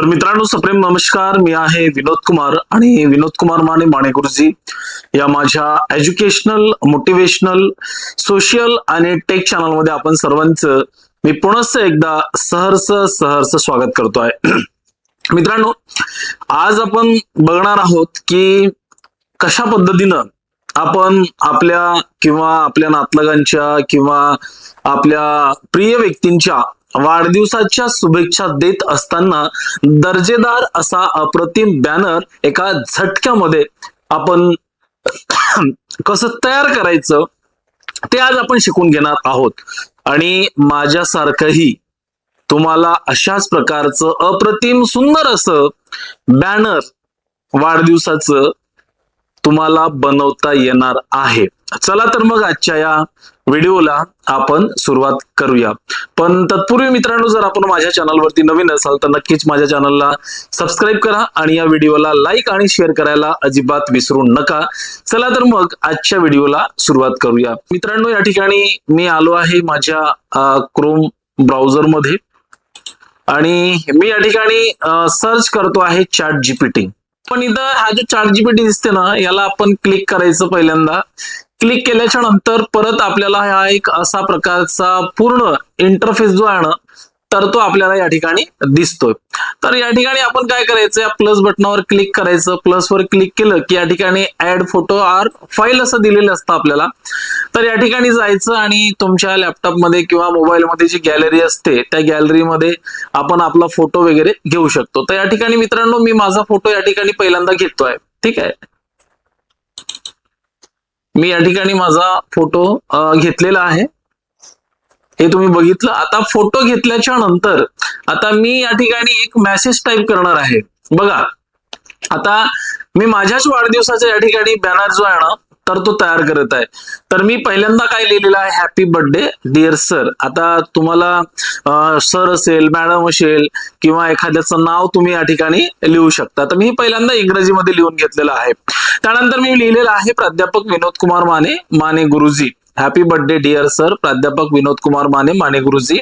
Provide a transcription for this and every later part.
तर मित्रांनो, सप्रेम नमस्कार. मी आहे विनोद कुमार आणि विनोद कुमार माने गुरुजी या माझ्या एज्युकेशनल, मोटिवेशनल, सोशल आणि टेक चॅनल मध्ये आपण सर्वांचं मी पुनश्च एकदा सहर्ष स्वागत करतोय. मित्रांनो, आज आपण बघणार आहोत की कशा पद्धतीनं आपण आपल्या किंवा आपल्या नातलगांच्या किंवा आपल्या प्रिय व्यक्तींच्या वाढदिवसाच्या शुभेच्छा देत असताना दर्जेदार असा अप्रतिम बॅनर एका झटक्यामध्ये आपण कसं तयार करायचं ते आज आपण शिकून घेणार आहोत. आणि माझ्यासारखंही तुम्हाला अशाच प्रकारचं अप्रतिम सुंदर असं बॅनर वाढदिवसाचं तुम्हाला बनवता येणार आहे. चला तर मग आजच्या या व्हिडिओला आपण सुरुवात करूया. पण तत्पूर्वी मित्रांनो, जर आपण माझ्या चॅनलवरती नवीन असाल तर नक्कीच माझ्या चॅनलला सबस्क्राईब करा आणि या व्हिडिओला लाईक आणि शेअर करायला अजिबात विसरू नका. चला तर मग आजच्या व्हिडिओला सुरुवात करूया. मित्रांनो, या ठिकाणी मी आलो आहे माझ्या क्रोम ब्राउझरमध्ये आणि मी या ठिकाणी सर्च करतो आहे चॅट जीपीटी. पण इथं हा जो चॅट जीपीटी दिसते ना, याला आपण क्लिक करायचं. पहिल्यांदा क्लिक केल्याच्या नंतर परत आपल्याला हा एक असा प्रकारचा पूर्ण इंटरफेस जो आहे ना, तर तो आपल्याला या ठिकाणी दिसतोय. तर या ठिकाणी आपण काय करायचं, या प्लस बटनावर क्लिक करायचं. प्लसवर क्लिक केलं की या ठिकाणी ऍड फोटो आर फाईल असं दिलेलं असतं आपल्याला. तर या ठिकाणी जायचं आणि तुमच्या लॅपटॉपमध्ये किंवा मोबाईलमध्ये जी गॅलरी असते त्या गॅलरीमध्ये आपण आपला फोटो वगैरे घेऊ शकतो. तर या ठिकाणी मित्रांनो, मी माझा फोटो या ठिकाणी पहिल्यांदा घेतोय. ठीक आहे, मी या ठिकाणी माझा फोटो घेतलेला आहे, हे तुम्ही बघितलं. आता फोटो घेतल्याच्या नंतर आता मी या ठिकाणी एक मेसेज टाईप करणार आहे. बघा, आता मी माझ्याच वाढदिवसाचा या ठिकाणी बॅनर जो आहे ना, तर तो तयार करत आहे. तर मी पहिल्यांदा काय लिहिलेलं आहे, हॅपी बर्थडे डिअर सर. आता तुम्हाला सर असेल, मॅडम असेल किंवा एखाद्याचं नाव तुम्ही या ठिकाणी लिहू शकता. तर मी पहिल्यांदा इंग्रजीमध्ये लिहून घेतलेलं आहे. त्यानंतर मी लिहिलेलं आहे प्राध्यापक विनोद कुमार माने गुरुजी. हॅपी बर्थडे डिअर सर, प्राध्यापक विनोद कुमार माने गुरुजी,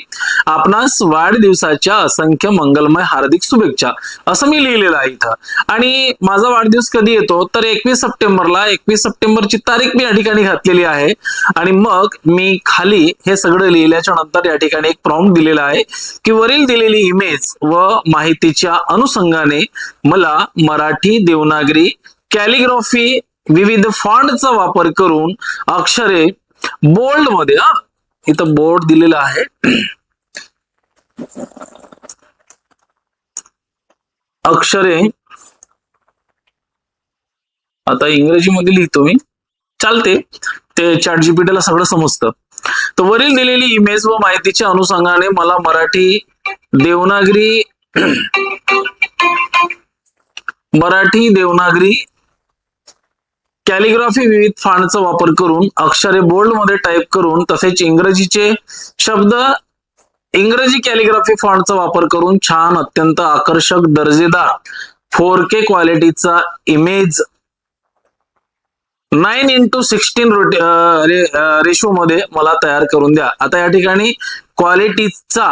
आपणास वाढदिवसाच्या असंख्य मंगलमय हार्दिक शुभेच्छा, असं मी लिहिलेलं आहे इथं. आणि माझा वाढदिवस कधी येतो तर 21 सप्टेंबरला. 21 सप्टेंबरची तारीख मी या ठिकाणी घातलेली आहे. आणि मग मी खाली हे सगळं लिहिल्याच्या नंतर या ठिकाणी एक प्रॉम्प्ट दिलेला आहे की वरील दिलेली इमेज व माहितीच्या अनुषंगाने मला मराठी, देवनागरी, कॅलिग्राफी, विविध फॉन्टचा वापर करून अक्षरे बोल्ड मध्ये, इथं बोर्ड दिलेला आहे, अक्षरे आता इंग्रजीमध्ये लिहितो मी, चालते, ते चॅट जीपीटीला सगळं समजतं. तर वरील दिलेली इमेज व माहितीच्या अनुषंगाने मला मराठी, देवनागरी, कॅलिग्राफी, विविध फॉन्टचा वापर करून अक्षरे बोल्ड मध्ये टाईप करून तसेच इंग्रजीचे शब्द इंग्रजी कॅलिग्राफी फॉन्टचा वापर करून छान, अत्यंत आकर्षक, दर्जेदार 4K क्वालिटीचा इमेज 9:16 रेशो मध्ये मला तयार करून द्या. आता या ठिकाणी क्वालिटीचा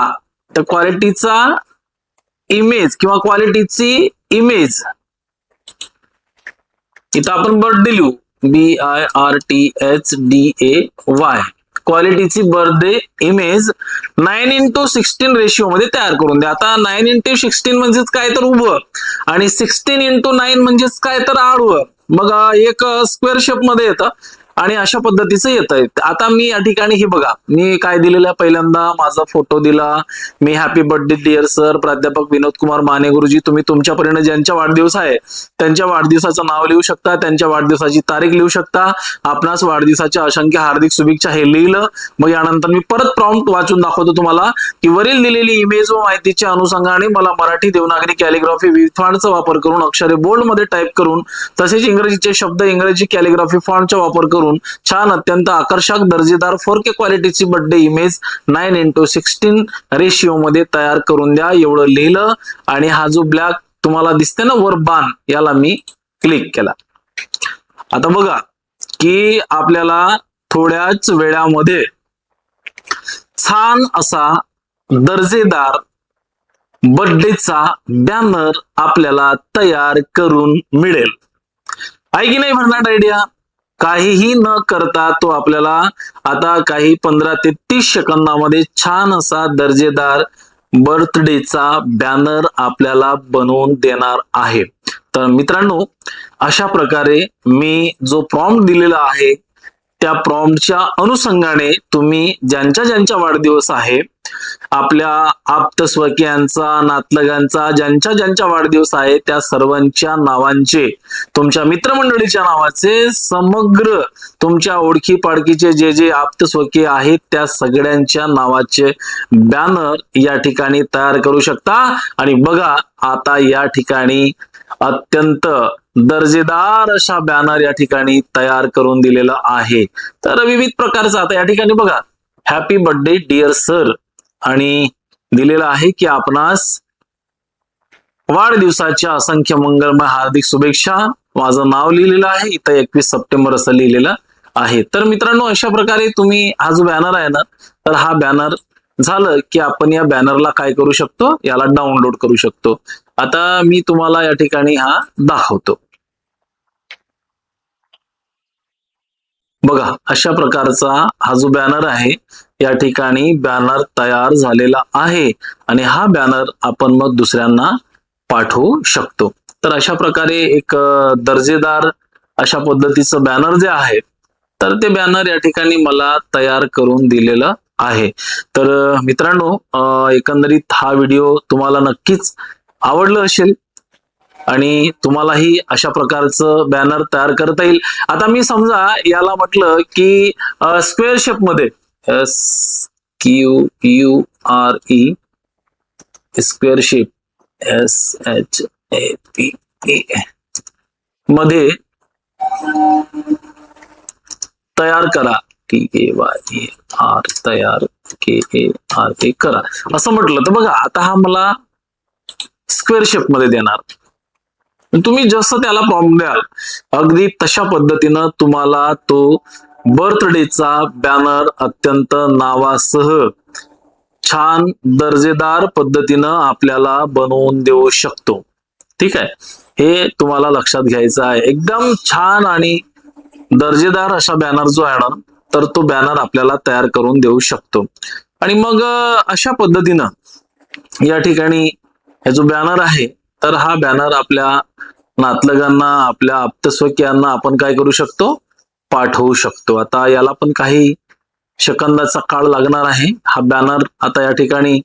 इमेज किंवा क्वालिटीची इमेज इथं आपण बर्थडे लिहू, BIRTHDAY. क्वालिटीची बर्थडे इमेज 9:16 रेशिओ मध्ये तयार करून द्या. आता 9:16 म्हणजेच काय तर उभं आणि 16:9 म्हणजेच काय तर आडवं. मग एक स्क्वेअर शेप मध्ये येतं आणि अशा पद्धतीचं येत आहे. आता मी या ठिकाणी हे बघा, मी काय दिलेलं, पहिल्यांदा माझा फोटो दिला, मी हॅपी बर्थडे डिअर सर, प्राध्यापक विनोद कुमार माने गुरुजी. तुम्ही तुमच्या परीने ज्यांच्या वाढदिवस आहे त्यांच्या वाढदिवसाचं नाव लिहू शकता, त्यांच्या वाढदिवसाची तारीख लिहू शकता, आपणास वाढदिवसाच्या असंख्य हार्दिक शुभेच्छा हे लिहिलं. मग यानंतर मी परत प्रॉम्प्ट वाचून दाखवतो तुम्हाला की वरील दिलेली इमेज व माहितीच्या अनुषंगाने मला मराठी, देवनागरी, कॅलिग्राफी, विविध फॉन्टचा वापर करून अक्षरे बोल्ड मध्ये टाईप करून तसेच इंग्रजीचे शब्द इंग्रजी कॅलिग्राफी फॉन्टचा वापर करून छान, अत्यंत आकर्षक, दर्जेदार 4K क्वालिटीची बर्थडे इमेज 9:16 रेशिओ मध्ये तयार करून द्या, एवढं लिहिलं. आणि हा जो ब्लॅक तुम्हाला दिसते ना वर बाण, याला मी क्लिक केला. आता बघा की आपल्याला थोड्याच वेळामध्ये छान असा दर्जेदार बर्थडेचा बॅनर आपल्याला तयार करून मिळेल. आहे की नाही भन्नाट आयडिया? काहीही न करता तो आपल्याला आता काही 15 ते 30 सेकंदामध्ये छान असा दर्जेदार बर्थडेचा बॅनर आपल्याला बनवून देणार आहे. तर मित्रांनो, अशा प्रकारे मी जो प्रॉम्प्ट दिलेला आहे त्या प्रॉम्प्टच्या अनुषंगाने तुम्ही ज्यांच्या ज्यांच्या वाढदिवस आहे, आपल्या आप्तस्वकीयांचा, नातलगांचा, ज्यांच्या ज्यांच्या वाढदिवस आहे त्या सर्वांच्या नावांचे, तुमच्या मित्रमंडळीच्या नावाचे, समग्र तुमच्या ओळखी पाडकीचे जे जे आप्तस्वकीय आहेत त्या सगळ्यांच्या नावाचे बॅनर या ठिकाणी तयार करू शकता. आणि बघा, आता या ठिकाणी अत्यंत दर्जेदार अशा बॅनर या ठिकाणी तयार करून दिलेला आहे. तर विविध प्रकारचा आता या ठिकाणी बघा, हॅपी बर्थडे डिअर सर आणि दिलेलं आहे की आपणास वाढदिवसाच्या असंख्य मंगलमय हार्दिक शुभेच्छा. माझं नाव लिहिलेलं आहे इथं 21 सप्टेंबर असं लिहिलेलं आहे. तर मित्रांनो, अशा प्रकारे तुम्ही हा जो बॅनर आहे ना, तर हा बॅनर झालं की आपण या बॅनरला काय करू शकतो, याला डाउनलोड करू शकतो. आता मी तुम्हाला या ठिकाणी हा दाखवतो. बघा, अशा प्रकारचा हा जो बॅनर आहे या ठिकाणी बॅनर तयार झालेला आहे आणि हा बॅनर आपण मग दुसऱ्यांना पाठवू शकतो. तर अशा प्रकारे एक दर्जेदार अशा पद्धतीचं बॅनर जे आहे, तर ते बॅनर या ठिकाणी मला तयार करून दिलेलं आहे. तर मित्रांनो, एकंदरीत हा व्हिडिओ तुम्हाला नक्कीच आवडलं असेल आणि तुम्हालाही अशा प्रकारचं बॅनर तयार करता येईल. आता मी समजा याला म्हटलं की स्क्वेअर शेप मध्ये, SQURE स्क्वेअर शेप SHAPE मध्ये तयार करा, TAYAR तयार KARA करा असं म्हटलं तर बघा, आता हा मला स्क्वेअर शेप मध्ये देणार. तुम्ही जसं त्याला प्रॉम्प्ट द्याल अगदी तशा पद्धतीनं तुम्हाला तो बर्थडेचा बॅनर अत्यंत नावासह छान दर्जेदार पद्धतीनं आपल्याला बनवून देऊ शकतो. ठीक आहे, हे तुम्हाला लक्षात घ्यायचं आहे. एकदम छान आणि दर्जेदार अशा बॅनर जो आहे ना, तर तो बॅनर आपल्याला तयार करून देऊ शकतो. आणि मग अशा पद्धतीनं या ठिकाणी हा जो बॅनर आहे, तर हा बॅनर आपल्या नातलगांना, आपल्या आप्तस्वकीयांना आपण काय करू शकतो, पाठवू शकतो. आता याला पण काही सेकंदाचा काळ लागणार आहे. हा बॅनर आता या ठिकाणी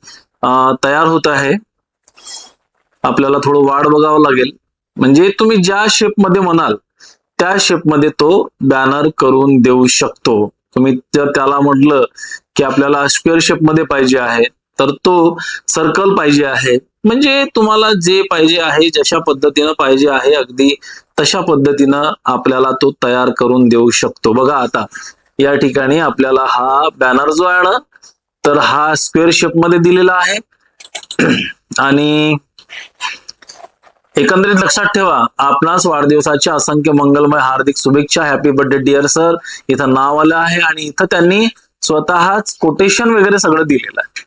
तयार होत आहे. आपल्याला थोडं वाट बघावं लागेल, म्हणजे तुम्ही ज्या शेप मध्ये म्हणाल त्या शेप मध्ये तो बॅनर करून देऊ शकतो. तुम्ही जर त्याला म्हटलं की आपल्याला स्क्वेअर शेप मध्ये पाहिजे आहे, तर तो सर्कल पाहिजे आहे, म्हणजे तुम्हाला जे पाहिजे आहे, जशा पद्धतीनं पाहिजे आहे, अगदी तशा पद्धतीनं आपल्याला तो तयार करून देऊ शकतो. बघा, आता या ठिकाणी आपल्याला हा बॅनर जो आहे ना, तर हा स्क्वेअर शेप मध्ये दिलेला आहे. आणि एकंदरीत लक्षात ठेवा, आपणास वाढदिवसाच्या असंख्य मंगलमय हार्दिक शुभेच्छा, हॅपी बर्थडे डिअर सर इथं नाव आलं आहे आणि इथं त्यांनी स्वतःच कोटेशन वगैरे सगळं दिलेलं आहे.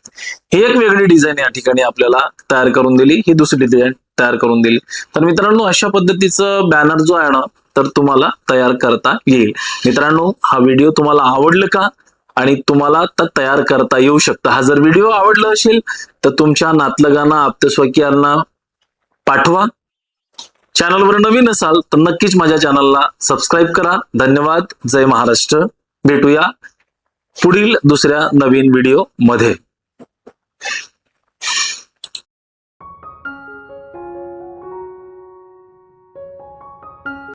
ही एक वेगळी डिझाईन या ठिकाणी आपल्याला तयार करून दिली, ही दुसरी डिझाईन तयार करून दिली. तर मित्रांनो, अशा पद्धतीचं बॅनर जो आहे ना, तर तुम्हाला तयार करता येईल. मित्रांनो, हा व्हिडिओ तुम्हाला आवडला का आणि तुम्हाला तर तयार करता येऊ शकतं. हा जर व्हिडिओ आवडला असेल तर तुमच्या नातलगांना, आप्तस्वकीयांना पाठवा. चॅनलवर नवीन असाल तर नक्कीच माझ्या चॅनलला सबस्क्राईब करा. धन्यवाद. जय महाराष्ट्र. भेटूया पुढील दुसऱ्या नवीन व्हिडिओ मध्ये.